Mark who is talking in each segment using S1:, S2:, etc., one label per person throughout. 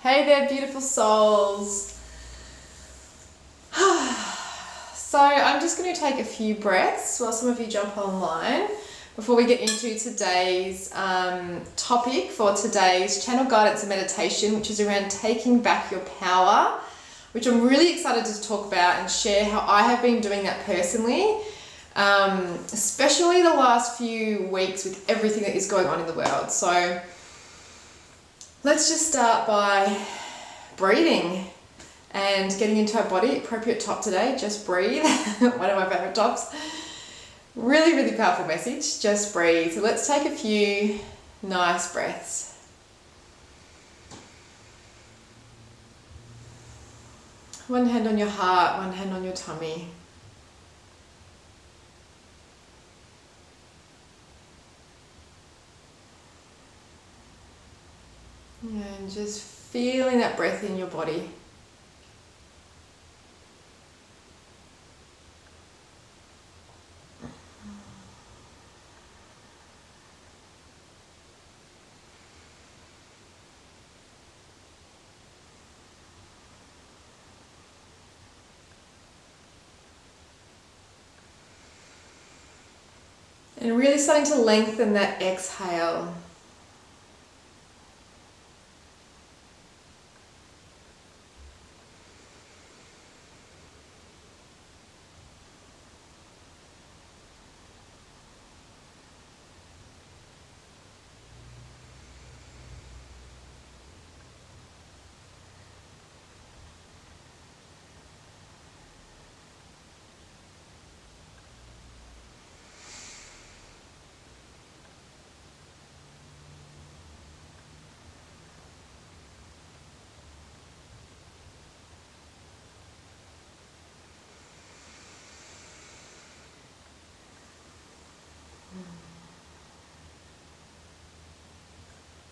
S1: Hey there, beautiful souls. So I'm just going to take a few breaths while some of you jump online before we get into today's topic for today's channel guidance and meditation, which is around taking back your power, which I'm really excited to talk about and share how I have been doing that personally, especially the last few weeks with everything that is going on in the world. So let's just start by breathing and getting into our body. Appropriate top today, just breathe. One of my favorite tops. Really, really powerful message, just breathe. So let's take a few nice breaths. One hand on your heart, one hand on your tummy. And just feeling that breath in your body. And really starting to lengthen that exhale.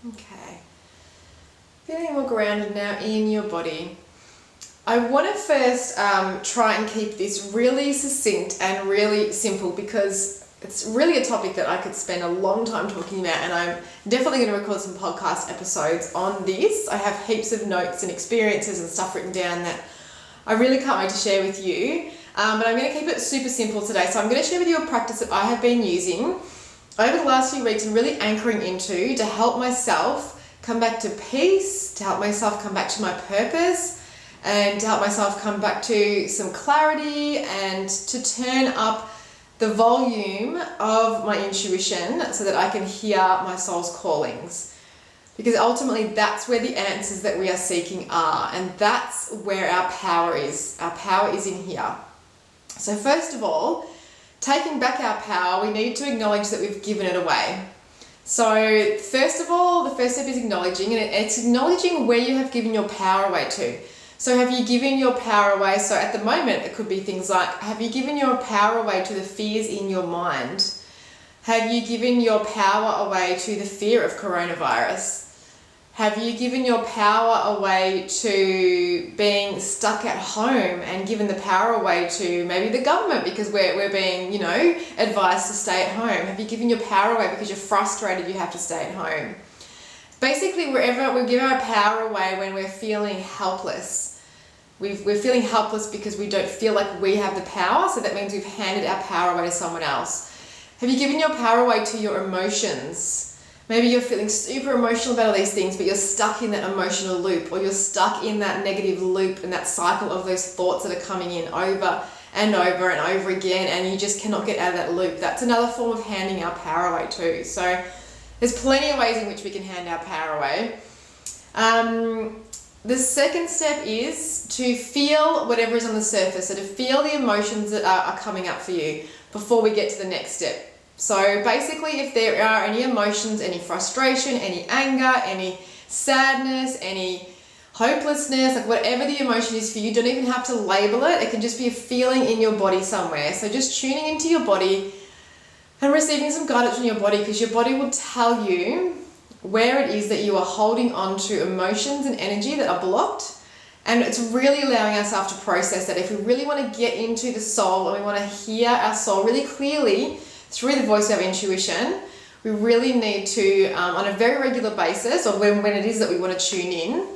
S1: Okay, feeling more grounded now in your body. I want to first try and keep this really succinct and really simple because it's really a topic that I could spend a long time talking about, and I'm definitely going to record some podcast episodes on this. I have heaps of notes and experiences and stuff written down that I really can't wait to share with you, but I'm going to keep it super simple today. So I'm going to share with you a practice that I have been using over the last few weeks and really anchoring into to help myself come back to peace, to help myself come back to my purpose, and to help myself come back to some clarity and to turn up the volume of my intuition so that I can hear my soul's callings. Because ultimately that's where the answers that we are seeking are, and that's where our power is. Our power is in here. So first of all, taking back our power, we need to acknowledge that we've given it away. So first of all, the first step is acknowledging, and it's acknowledging where you have given your power away to. So have you given your power away? So at the moment, it could be things like, have you given your power away to the fears in your mind? Have you given your power away to the fear of coronavirus? Have you given your power away to being stuck at home and given the power away to maybe the government because we're being, advised to stay at home? Have you given your power away because you're frustrated you have to stay at home? Basically, wherever we give our power away when we're feeling helpless. We're feeling helpless because we don't feel like we have the power, so that means we've handed our power away to someone else. Have you given your power away to your emotions? Maybe you're feeling super emotional about all these things, but you're stuck in that emotional loop, or you're stuck in that negative loop and that cycle of those thoughts that are coming in over and over and over again, and you just cannot get out of that loop. That's another form of handing our power away too. So there's plenty of ways in which we can hand our power away. The second step is to feel whatever is on the surface, so to feel the emotions that are coming up for you before we get to the next step. So basically, if there are any emotions, any frustration, any anger, any sadness, any hopelessness, like whatever the emotion is for you, don't even have to label it. It can just be a feeling in your body somewhere. So just tuning into your body and receiving some guidance from your body, because your body will tell you where it is that you are holding on to emotions and energy that are blocked. And it's really allowing ourselves to process that. If we really want to get into the soul and we want to hear our soul really clearly through the voice of our intuition, we really need to, on a very regular basis, or when it is that we want to tune in,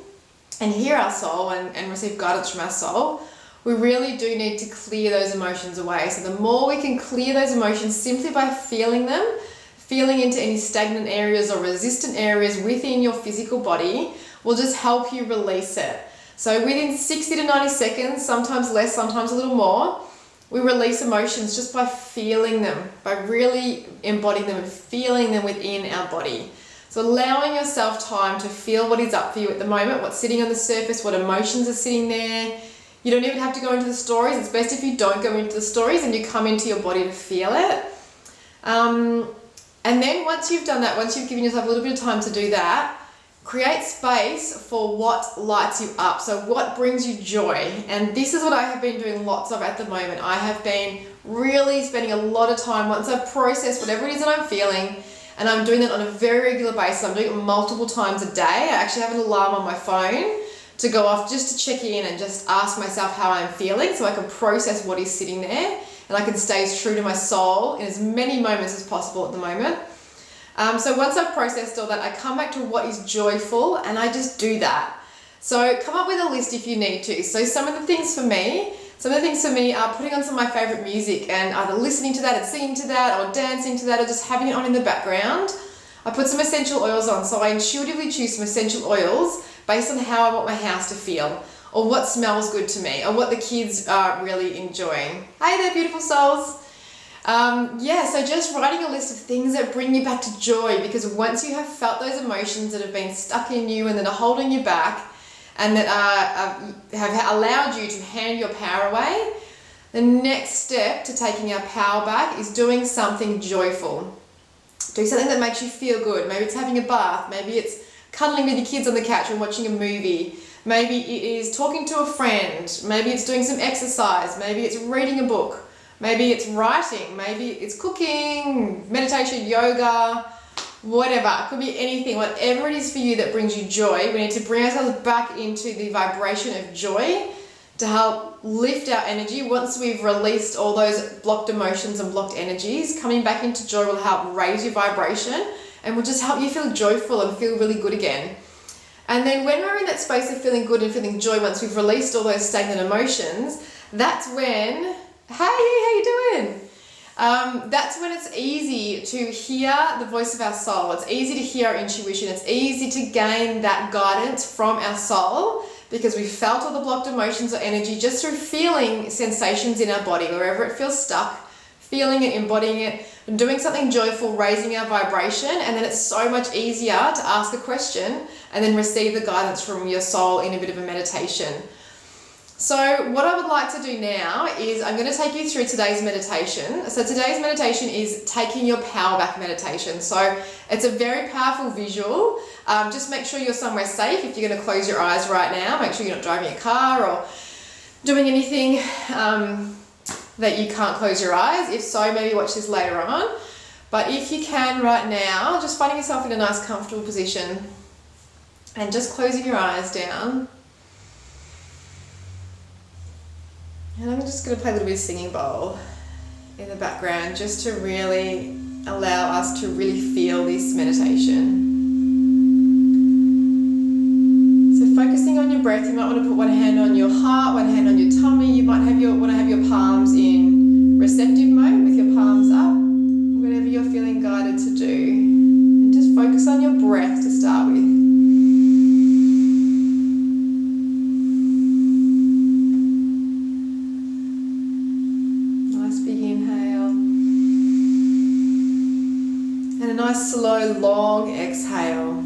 S1: and hear our soul and receive guidance from our soul, we really do need to clear those emotions away. So the more we can clear those emotions simply by feeling them, feeling into any stagnant areas or resistant areas within your physical body, will just help you release it. So within 60 to 90 seconds, sometimes less, sometimes a little more, we release emotions just by feeling them, by really embodying them and feeling them within our body. So allowing yourself time to feel what is up for you at the moment, what's sitting on the surface, what emotions are sitting there. You don't even have to go into the stories. It's best if you don't go into the stories and you come into your body to feel it. And then once you've done that, once you've given yourself a little bit of time to do that, create space for what lights you up. So what brings you joy? And this is what I have been doing lots of at the moment. I have been really spending a lot of time, once I've processed whatever it is that I'm feeling, and I'm doing that on a very regular basis. I'm doing it multiple times a day. I actually have an alarm on my phone to go off just to check in and just ask myself how I'm feeling, so I can process what is sitting there and I can stay as true to my soul in as many moments as possible at the moment. So once I've processed all that, I come back to what is joyful and I just do that. So come up with a list if you need to. So some of the things for me are putting on some of my favorite music and either listening to that and singing to that or dancing to that or just having it on in the background. I put some essential oils on, so I intuitively choose some essential oils based on how I want my house to feel, or what smells good to me, or what the kids are really enjoying. Hey there, beautiful souls. So just writing a list of things that bring you back to joy, because once you have felt those emotions that have been stuck in you and that are holding you back and that have allowed you to hand your power away, the next step to taking our power back is doing something joyful. Do something that makes you feel good. Maybe it's having a bath, maybe it's cuddling with your kids on the couch and watching a movie. Maybe it is talking to a friend. Maybe it's doing some exercise. Maybe it's reading a book. Maybe it's writing. Maybe it's cooking, meditation, yoga, whatever. It could be anything. Whatever it is for you that brings you joy, we need to bring ourselves back into the vibration of joy to help lift our energy. Once we've released all those blocked emotions and blocked energies, coming back into joy will help raise your vibration and will just help you feel joyful and feel really good again. And then when we're in that space of feeling good and feeling joy, once we've released all those stagnant emotions, that's when, hey, how you doing? That's when it's easy to hear the voice of our soul. It's easy to hear our intuition. It's easy to gain that guidance from our soul, because we felt all the blocked emotions or energy just through feeling sensations in our body, wherever it feels stuck, feeling it, embodying it, doing something joyful, raising our vibration, and then it's so much easier to ask a question and then receive the guidance from your soul in a bit of a meditation. So what I would like to do now is I'm going to take you through today's meditation. So today's meditation is taking your power back meditation. So it's a very powerful visual. Just make sure you're somewhere safe. If you're going to close your eyes right now, make sure you're not driving a car or doing anything that you can't close your eyes. If so, maybe watch this later on. But if you can right now, just finding yourself in a nice comfortable position and just closing your eyes down. And I'm just going to play a little bit of singing bowl in the background just to really allow us to really feel this meditation. So focusing on your breath, you might want to put one hand on your heart, one hand on your tummy. You might want to have your palms in receptive mode with your palms up, whatever you're feeling guided to do. And just focus on your breath to start with. Nice, slow, long exhale.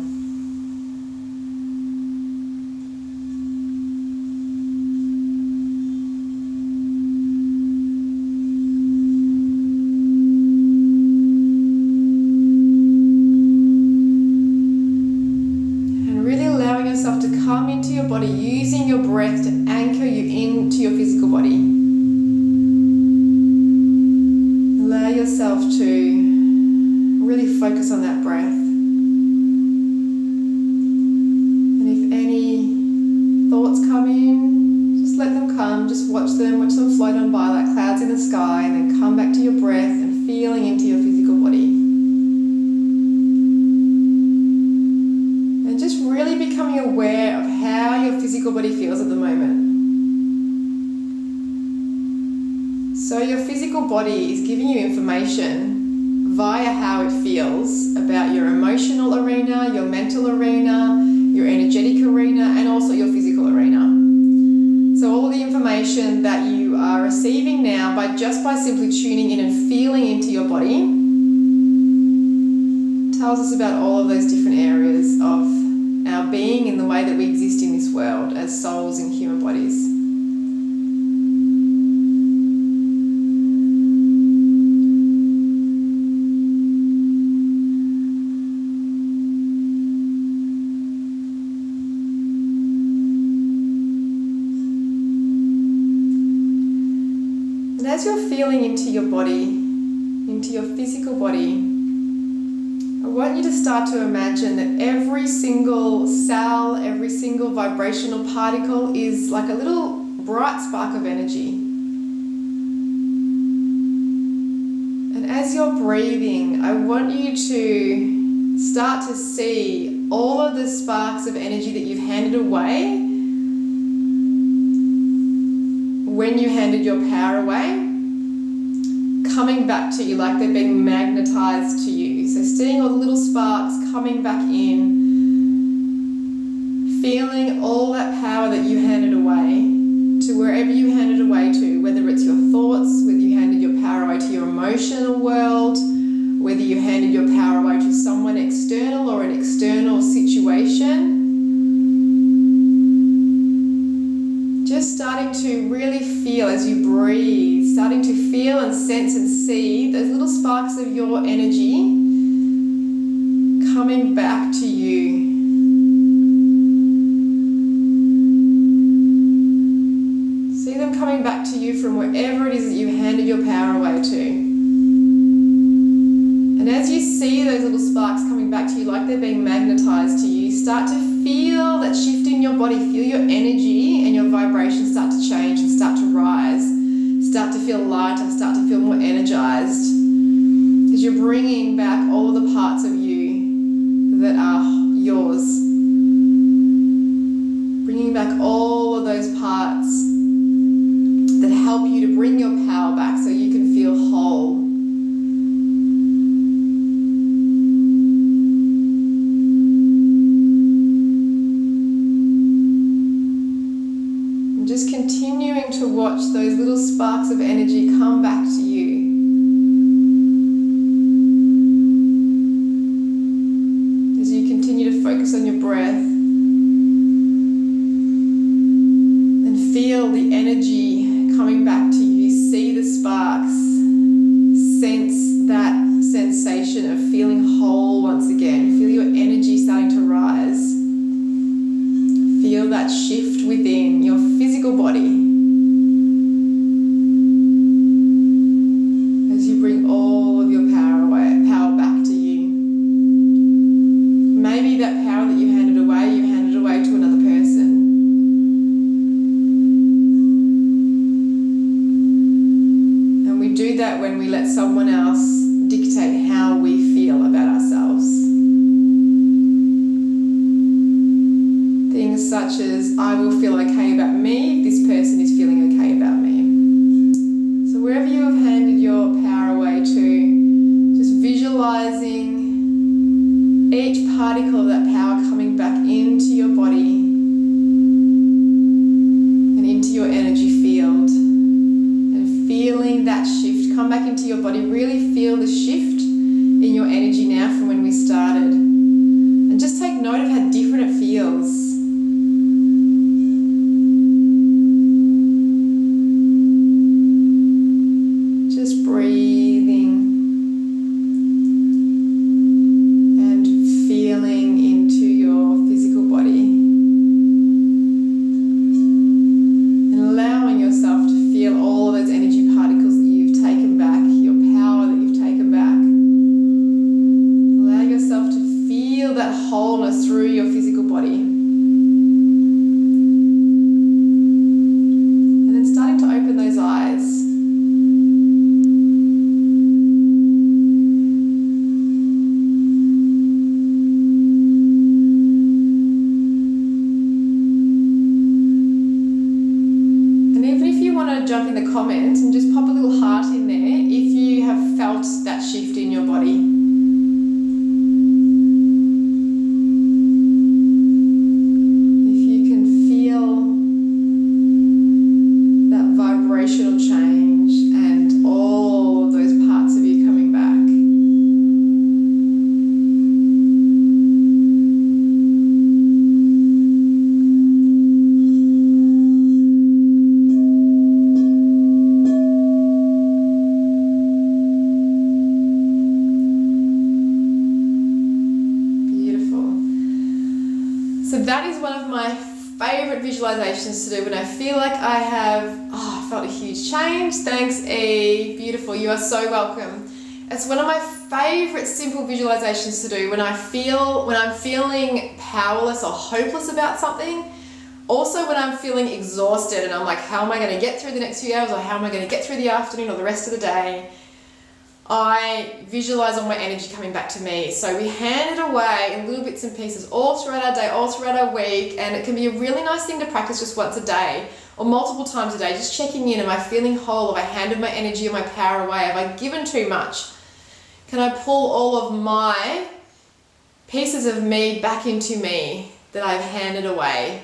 S1: And really allowing yourself to come into your body, using your breath to anchor you into your physical body. Allow yourself to really focus on that breath. And if any thoughts come in, just let them come, just watch them float on by like clouds in the sky, and then come back to your breath and feeling into your physical body. And just really becoming aware of how how your physical body feels at the moment. So your physical body is giving you information via how it feels about your emotional arena, your mental arena, your energetic arena, and also your physical arena. So all the information that you are receiving now by simply tuning in and feeling into your body tells us about all of those different areas of our being in the way that we exist in this world as souls in human bodies. And as you're feeling into your body, into your physical body, I want you to start to imagine that every single cell, every single vibrational particle is like a little bright spark of energy. And as you're breathing, I want you to start to see all of the sparks of energy that you've handed away when you handed your power away, coming back to you like they're being magnetized to you. So seeing all the little sparks coming back in, feeling all that power that you handed away to wherever you handed away to, whether it's your thoughts, whether you handed your power away to your emotional world, whether you handed your power away to someone external or an external situation. Just starting to really feel as you breathe, starting to feel and sense and see those little sparks of your energy coming back to you. See them coming back to you from wherever it is that you handed your power away to. And as you see those little sparks coming back to you like they're being magnetized to you, start to feel that shift in your body, feel your energy and your vibrations start to change and start to rise, start to feel lighter, start to feel more energized, because you're bringing back all of the parts of you that are yours, bringing back all of those parts that help you to bring your power back so you can feel whole. Just continuing to watch those little sparks of energy come back to you. As you continue to focus on your breath and feel the energy coming back to you, see the sparks, sense that sensation of feeling whole once again. Feel your energy starting to rise. Feel that shift within your physical body as you bring all of your power back to you. Maybe that power that you handed away to another person. And we do that when we let someone else dictate how we feel about ourselves. Things such as, I will feel okay about me if this person is feeling okay about me. So wherever you have handed your power away to, just visualizing each particle of that power coming back into your body and into your energy field, and feeling that shift come back into your body. Really feel the shift in your energy now from when we started, and just take note of how different it feels. comment and just pop a little heart in there if you have felt that shift in your body. If you can feel that vibrational change and all of those parts of you coming back. So that is one of my favorite visualizations to do when I feel like I have felt a huge change. Thanks, E. Beautiful. You are so welcome. It's one of my favorite simple visualizations to do when I'm feeling powerless or hopeless about something. Also when I'm feeling exhausted and I'm like, how am I going to get through the next few hours, or how am I going to get through the afternoon or the rest of the day? I visualize all my energy coming back to me. So we hand it away in little bits and pieces all throughout our day, all throughout our week, and it can be a really nice thing to practice just once a day or multiple times a day, just checking in. Am I feeling whole? Have I handed my energy or my power away? Have I given too much? Can I pull all of my pieces of me back into me that I've handed away?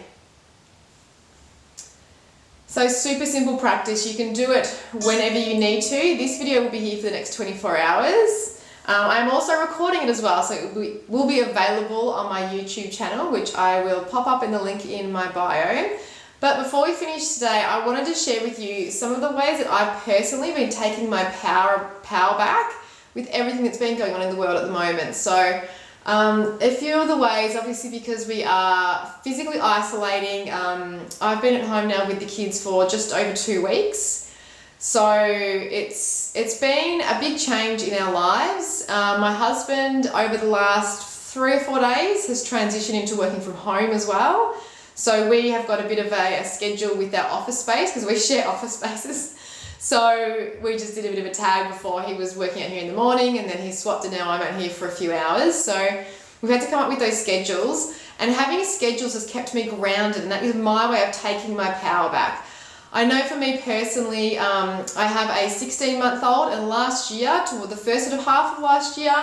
S1: So super simple practice. You can do it whenever you need to. This video will be here for the next 24 hours. I'm also recording it as well, so it will be available on my YouTube channel, which I will pop up in the link in my bio. But before we finish today, I wanted to share with you some of the ways that I've personally been taking my power back with everything that's been going on in the world at the moment. So a few of the ways, obviously because we are physically isolating, I've been at home now with the kids for just over 2 weeks. So it's been a big change in our lives. My husband over the last 3 or 4 days has transitioned into working from home as well. So we have got a bit of a schedule with our office space because we share office spaces. So we just did a bit of a tag before. He was working out here in the morning and then he swapped, and now I'm out here for a few hours. So we've had to come up with those schedules, and having schedules has kept me grounded, and that is my way of taking my power back. I know for me personally, I have a 16-month-old, and last year, toward the first sort of half of last year,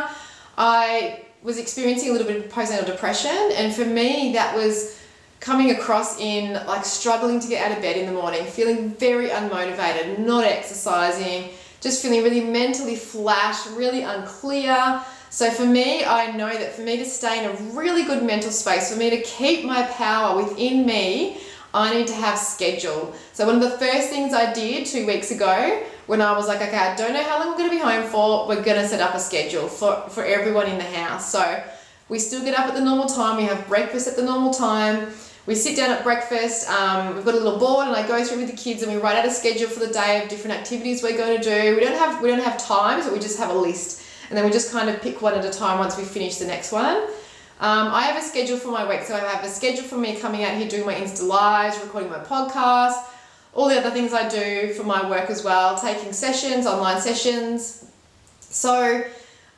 S1: I was experiencing a little bit of postnatal depression, and for me that was coming across in like struggling to get out of bed in the morning, feeling very unmotivated, not exercising, just feeling really mentally flat, really unclear. So for me, I know that for me to stay in a really good mental space, for me to keep my power within me, I need to have schedule. So one of the first things I did 2 weeks ago when I was like, okay, I don't know how long I'm going to be home for, we're going to set up a schedule for everyone in the house. So we still get up at the normal time, we have breakfast at the normal time, we sit down at breakfast, we've got a little board and I go through with the kids and we write out a schedule for the day of different activities we're going to do. We don't have times, but we just have a list, and then we just kind of pick one at a time once we finish the next one. I have a schedule for my week, so I have a schedule for me coming out here doing my Insta Lives, recording my podcast, all the other things I do for my work as well, taking sessions, online sessions. So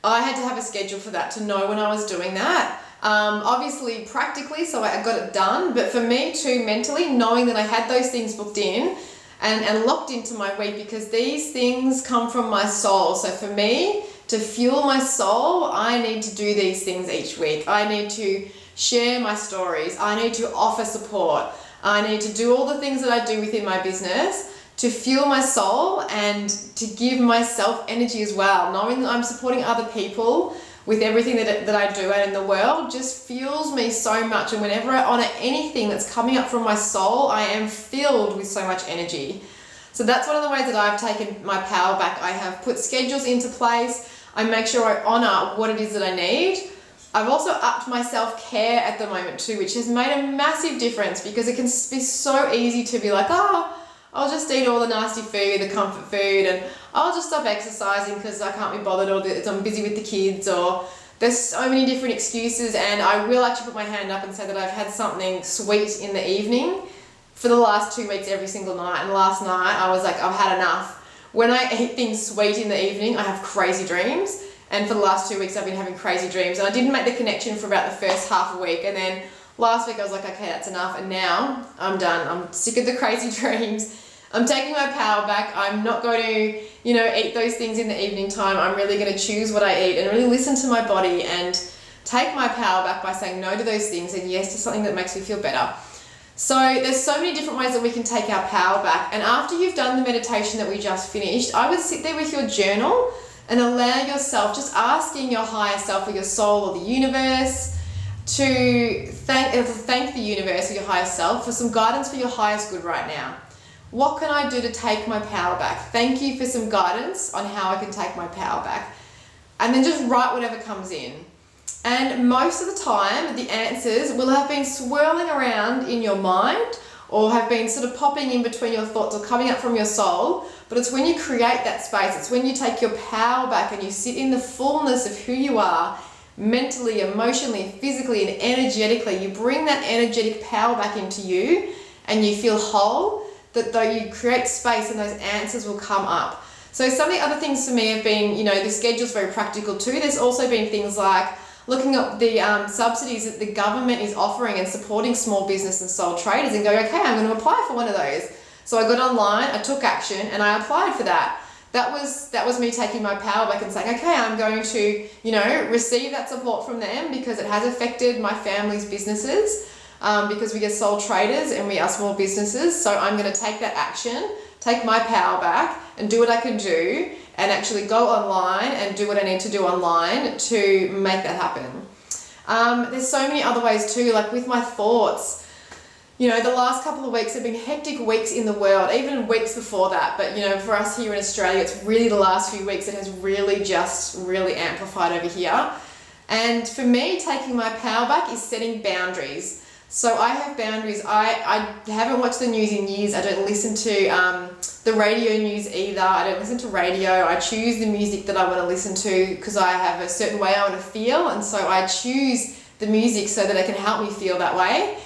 S1: I had to have a schedule for that to know when I was doing that. Obviously practically, so I got it done, but for me too, mentally, knowing that I had those things booked in and locked into my week, because these things come from my soul. So for me to fuel my soul, I need to do these things each week. I need to share my stories. I need to offer support. I need to do all the things that I do within my business to fuel my soul and to give myself energy as well. Knowing that I'm supporting other people with everything that I do out in the world just fuels me so much. And whenever I honor anything that's coming up from my soul, I am filled with so much energy. So that's one of the ways that I've taken my power back. I have put schedules into place. I make sure I honor what it is that I need. I've also upped my self-care at the moment too, which has made a massive difference, because it can be so easy to be like, oh, I'll just eat all the nasty food, the comfort food, and I'll just stop exercising because I can't be bothered, or I'm busy with the kids, or there's so many different excuses. And I will actually put my hand up and say that I've had something sweet in the evening for the last 2 weeks every single night. And last night I was like, I've had enough. When I eat things sweet in the evening, I have crazy dreams. And for the last 2 weeks I've been having crazy dreams. And I didn't make the connection for about the first half a week. And then last week I was like, okay, that's enough. And now I'm done. I'm sick of the crazy dreams. I'm taking my power back. I'm not going to, eat those things in the evening time. I'm really going to choose what I eat and really listen to my body and take my power back by saying no to those things and yes to something that makes me feel better. So there's so many different ways that we can take our power back. And after you've done the meditation that we just finished, I would sit there with your journal and allow yourself, just asking your higher self or your soul or the universe to thank the universe or your higher self for some guidance for your highest good right now. What can I do to take my power back? Thank you for some guidance on how I can take my power back. And then just write whatever comes in. And most of the time, the answers will have been swirling around in your mind or have been sort of popping in between your thoughts or coming up from your soul. But it's when you create that space, it's when you take your power back and you sit in the fullness of who you are, mentally, emotionally, physically, and energetically. You bring that energetic power back into you and you feel whole, that though you create space and those answers will come up. So some of the other things for me have been, the schedule's very practical too. There's also been things like looking at the subsidies that the government is offering and supporting small business and sole traders and going, okay, I'm going to apply for one of those. So I got online, I took action and I applied for that. That was me taking my power back and saying, okay, I'm going to, receive that support from them because it has affected my family's businesses. Because we are sole traders and we are small businesses. So I'm going to take that action, take my power back and do what I can do and actually go online and do what I need to do online to make that happen. There's so many other ways too, like with my thoughts. The last couple of weeks have been hectic weeks in the world, even weeks before that. But, for us here in Australia, it's really the last few weeks that has really amplified over here. And for me, taking my power back is setting boundaries. So I have boundaries. I haven't watched the news in years. I don't listen to the radio news either. I don't listen to radio. I choose the music that I want to listen to because I have a certain way I want to feel. And so I choose the music so that it can help me feel that way.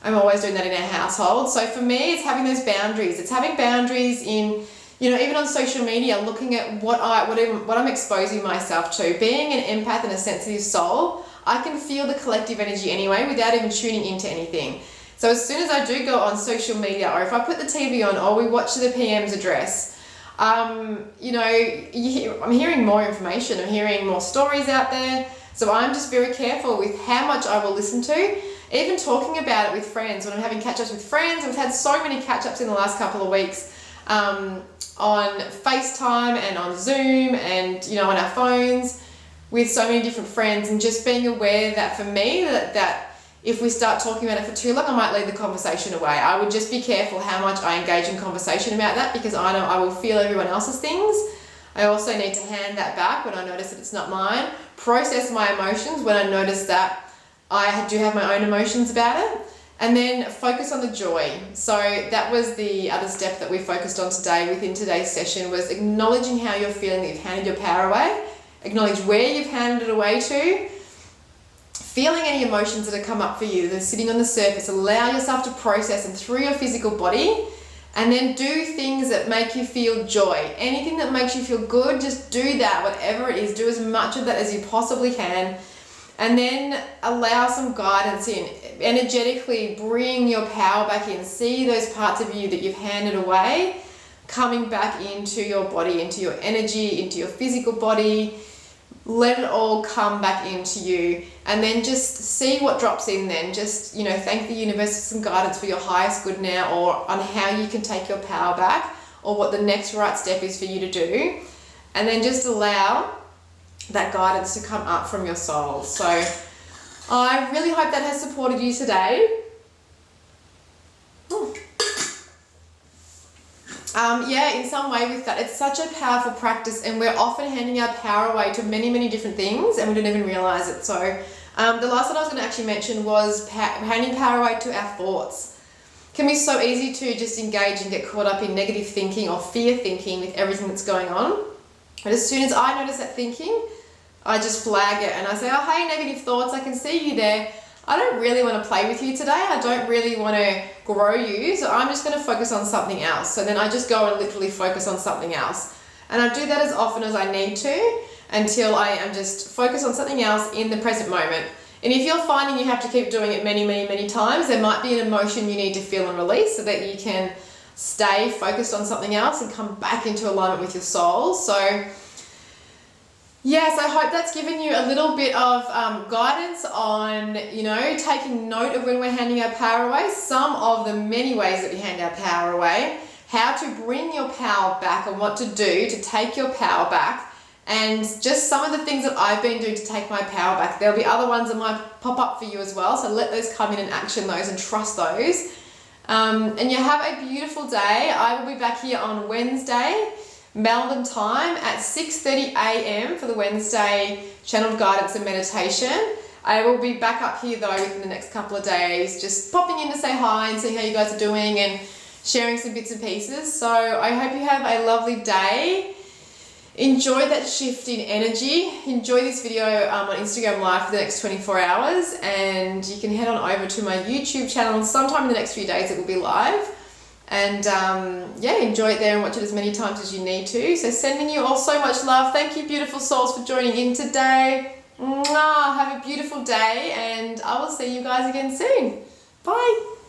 S1: I'm always doing that in our household. So for me, it's having those boundaries. It's having boundaries in, even on social media, looking at what I'm exposing myself to. Being an empath and a sensitive soul, I can feel the collective energy anyway without even tuning into anything. So as soon as I do go on social media or if I put the TV on or we watch the PM's address, I'm hearing more information. I'm hearing more stories out there. So I'm just very careful with how much I will listen to, even talking about it with friends. When I'm having catch-ups with friends, we've had so many catch-ups in the last couple of weeks on FaceTime and on Zoom and, on our phones, with so many different friends, and just being aware that for me, that if we start talking about it for too long, I might lead the conversation away. I would just be careful how much I engage in conversation about that because I know I will feel everyone else's things. I also need to hand that back when I notice that it's not mine, process my emotions when I notice that I do have my own emotions about it, and then focus on the joy. So that was the other step that we focused on today within today's session, was acknowledging how you're feeling that you've handed your power away. Acknowledge where you've handed it away to, feeling any emotions that have come up for you that are sitting on the surface. Allow yourself to process them through your physical body, and then do things that make you feel joy. Anything that makes you feel good, just do that, whatever it is. Do as much of that as you possibly can, and then allow some guidance in. Energetically bring your power back in. See those parts of you that you've handed away coming back into your body, into your energy, into your physical body. Let it all come back into you, and then just see what drops in then. Just, thank the universe for some guidance for your highest good now, or on how you can take your power back, or what the next right step is for you to do. And then just allow that guidance to come up from your soul. So I really hope that has supported you today. In some way with that, it's such a powerful practice, and we're often handing our power away to many, many different things and we don't even realize it. So the last one I was going to actually mention was handing power away to our thoughts. It can be so easy to just engage and get caught up in negative thinking or fear thinking with everything that's going on. But as soon as I notice that thinking, I just flag it and I say, oh, hey, negative thoughts, I can see you there. I don't really want to play with you today. I don't really want to grow you. So I'm just going to focus on something else. So then I just go and literally focus on something else. And I do that as often as I need to until I am just focused on something else in the present moment. And if you're finding you have to keep doing it many, many, many times, there might be an emotion you need to feel and release so that you can stay focused on something else and come back into alignment with your soul. So yes, I hope that's given you a little bit of guidance on, you know, taking note of when we're handing our power away, some of the many ways that we hand our power away, how to bring your power back and what to do to take your power back, and just some of the things that I've been doing to take my power back. There'll be other ones that might pop up for you as well, so let those come in and action those and trust those. And you have a beautiful day. I will be back here on Wednesday, Melbourne time at 6:30 a.m. for the Wednesday channeled guidance and meditation. I will be back up here though within the next couple of days, just popping in to say hi and see how you guys are doing and sharing some bits and pieces. So I hope you have a lovely day. Enjoy that shift in energy. Enjoy this video on Instagram Live for the next 24 hours, and you can head on over to my YouTube channel sometime in the next few days. It will be live. And yeah, enjoy it there and watch it as many times as you need to. So sending you all so much love. Thank you, beautiful souls, for joining in today. Mwah! Have a beautiful day, and I will see you guys again soon. Bye.